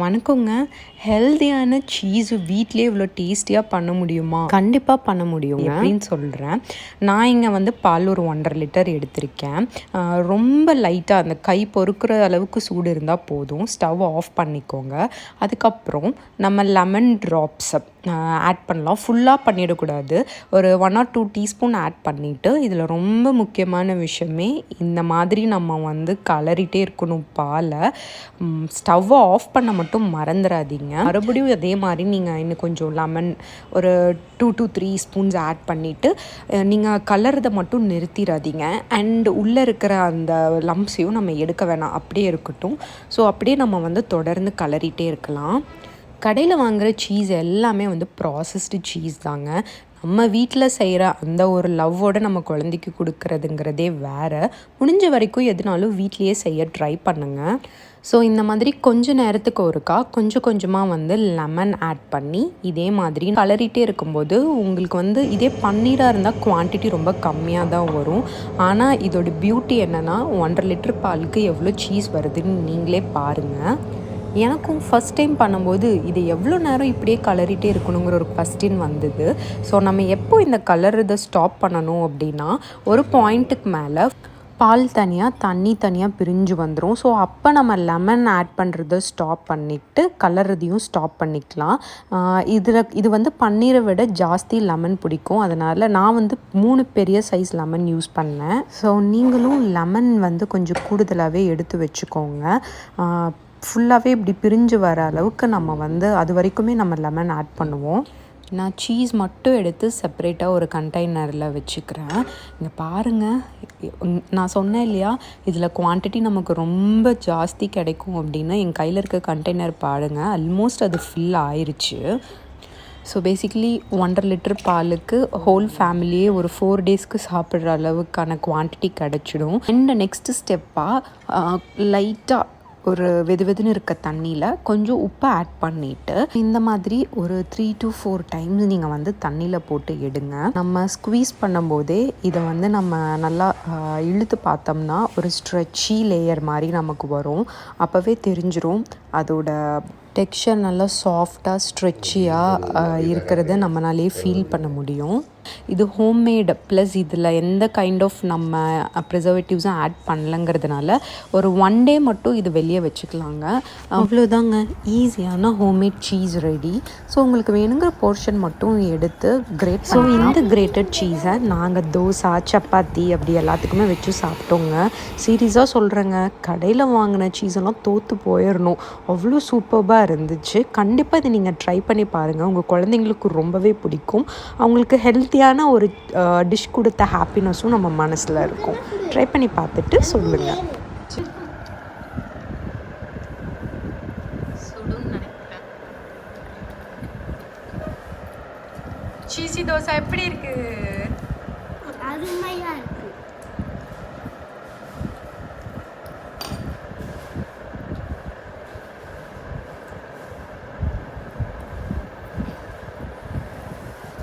வணக்கங்க. ஹெல்தியான சீஸு வீட்டிலே இவ்வளோ டேஸ்டியாக பண்ண முடியுமா? கண்டிப்பாக பண்ண முடியுங்க அப்படின்னு சொல்கிறேன். நான் இங்கே வந்து பால் ஒரு 1.5 லிட்டர் எடுத்திருக்கேன். ரொம்ப லைட்டாக அந்த கை பொறுக்கிற அளவுக்கு சூடு இருந்தால் போதும். ஸ்டவ் ஆஃப் பண்ணிக்கோங்க. அதுக்கப்புறம் நம்ம லெமன் ட்ராப்ஸ் ஆட் பண்ணலாம். ஃபுல்லாக பண்ணிடக்கூடாது. ஒரு 1 or 2 டீஸ்பூன் ஆட் பண்ணிவிட்டு இதில் ரொம்ப முக்கியமான விஷயமே இந்த மாதிரி நம்ம வந்து கலரிட்டே இருக்கணும் பாலை. ஸ்டவ்வை ஆஃப் பண்ண மட்டும் மறந்துடாதீங்க. மறுபடியும் அதே மாதிரி நீங்கள் இன்னும் கொஞ்சம் லெமன் ஒரு 2 to 3 ஸ்பூன்ஸ் ஆட் பண்ணிவிட்டு நீங்கள் கலர்றதை மட்டும் நிறுத்திடாதீங்க. அண்ட் உள்ளே இருக்கிற அந்த லம்ப்ஸையும் நம்ம எடுக்க வேணாம், அப்படியே இருக்கட்டும். ஸோ அப்படியே நம்ம வந்து தொடர்ந்து கலரிட்டே இருக்கலாம். கடையில் வாங்குகிற சீஸ் எல்லாமே வந்து ப்ராசஸ்டு சீஸ் தாங்க. நம்ம வீட்டில் செய்கிற அந்த ஒரு லவ்வோடு நம்ம குழந்தைக்கு கொடுக்குறதுங்கிறதே வேறு. முடிஞ்ச வரைக்கும் எதுனாலும் வீட்லேயே செய்ய ட்ரை பண்ணுங்கள். ஸோ இந்த மாதிரி கொஞ்சம் நேரத்துக்கு ஒருக்கா கொஞ்சம் கொஞ்சமாக வந்து லெமன் ஆட் பண்ணி இதே மாதிரி கலரிட்டே இருக்கும்போது உங்களுக்கு வந்து இதே பன்னீராக இருந்தால் குவான்டிட்டி ரொம்ப கம்மியாக தான் வரும். ஆனால் இதோட பியூட்டி என்னென்னா 1.5 லிட்டர் பாலுக்கு எவ்வளோ சீஸ் வருதுன்னு நீங்களே பாருங்கள். எனக்கும் ஃபஸ்ட் டைம் பண்ணும்போது இது எவ்வளோ நேரம் இப்படியே கலரிட்டே இருக்கணுங்கிற ஒரு கொஸ்டின் வந்தது. ஸோ நம்ம எப்போ இந்த கலர்றதை ஸ்டாப் பண்ணணும் அப்படின்னா, ஒரு பாயிண்ட்டுக்கு மேலே பால் தனியாக தண்ணி தனியாக பிரிஞ்சு வந்துடும். ஸோ அப்போ நம்ம லெமன் ஆட் பண்ணுறத ஸ்டாப் பண்ணிவிட்டு கலர்றதையும் ஸ்டாப் பண்ணிக்கலாம். இது வந்து பன்னீரை விட ஜாஸ்தி லெமன் பிடிக்கும். அதனால் நான் வந்து 3 பெரிய சைஸ் லெமன் யூஸ் பண்ணேன். ஸோ நீங்களும் லெமன் வந்து கொஞ்சம் கூடுதலாகவே எடுத்து வச்சுக்கோங்க. ஃபுல்லாகவே இப்படி பிரிஞ்சு வர அளவுக்கு நம்ம வந்து அது வரைக்குமே நம்ம லெமன் ஆட் பண்ணுவோம். நான் சீஸ் மட்டும் எடுத்து செப்பரேட்டாக ஒரு கண்டெய்னரில் வச்சுக்கிறேன். இங்கே பாருங்கள், நான் சொன்னேன் இல்லையா இதில் குவான்டிட்டி நமக்கு ரொம்ப ஜாஸ்தி கிடைக்கும் அப்படின்னு. என் கையில் இருக்க கண்டெய்னர் பாருங்கள், ஆல்மோஸ்ட் அது ஃபில் ஆயிடுச்சு. ஸோ பேசிக்கலி 1.5 லிட்டர் பாலுக்கு ஹோல் ஃபேமிலியே ஒரு 4 டேஸ்க்கு சாப்பிட்ற அளவுக்கான குவான்டிட்டி கிடச்சிடும். அண்ட் நெக்ஸ்ட்டு ஸ்டெப்பாக லைட்டாக ஒரு வெதுன்னு இருக்க தண்ணியில் கொஞ்சம் உப்பை ஆட் பண்ணிவிட்டு இந்த மாதிரி ஒரு 3 to 4 டைம்ஸ் நீங்கள் வந்து தண்ணியில் போட்டு எடுங்க. நம்ம ஸ்குவீஸ் பண்ணும்போதே இதை வந்து நம்ம நல்லா இழுத்து பார்த்தோம்னா ஒரு ஸ்ட்ரெச்சி லேயர் மாதிரி நமக்கு வரும். அப்போவே தெரிஞ்சிரும் அதோட டெக்ஸ்சர் நல்லா சாஃப்டாக ஸ்ட்ரெச்சியாக இருக்கிறத நம்மளாலே ஃபீல் பண்ண முடியும். இது ஹோம்மேடு ப்ளஸ் இதில் எந்த கைண்ட் ஆஃப் நம்ம ப்ரிசர்வேட்டிவ்ஸும் ஆட் பண்ணலங்கிறதுனால ஒரு 1 டே மட்டும் இது வெளியே வச்சுக்கலாங்க. அவ்வளோதாங்க, ஈஸியான ஹோம்மேட் சீஸ் ரெடி. ஸோ உங்களுக்கு வேணுங்கிற போர்ஷன் மட்டும் எடுத்து கிரேட். ஸோ இந்த கிரேட்டட் சீஸை நாங்கள் தோசை சப்பாத்தி அப்படி எல்லாத்துக்குமே வச்சு சாப்பிட்டோங்க. சீரியஸாக சொல்கிறேங்க, கடையில் வாங்கின சீஸெல்லாம் தோற்று போயிடணும், அவ்வளோ சூப்பர்பாக இருந்துச்சு. கண்டிப்பாக இதை நீங்கள் ட்ரை பண்ணி பாருங்கள். உங்கள் குழந்தைங்களுக்கு ரொம்பவே பிடிக்கும். அவங்களுக்கு ஹெல்த்தியான ஒரு டிஷ் கொடுத்த ஹாப்பினஸும் நம்ம மனசில் இருக்கும். ட்ரை பண்ணி பார்த்துட்டு சொல்லுங்கள். சீசி தோசை எப்படி இருக்கு? அருமையா இருக்கு.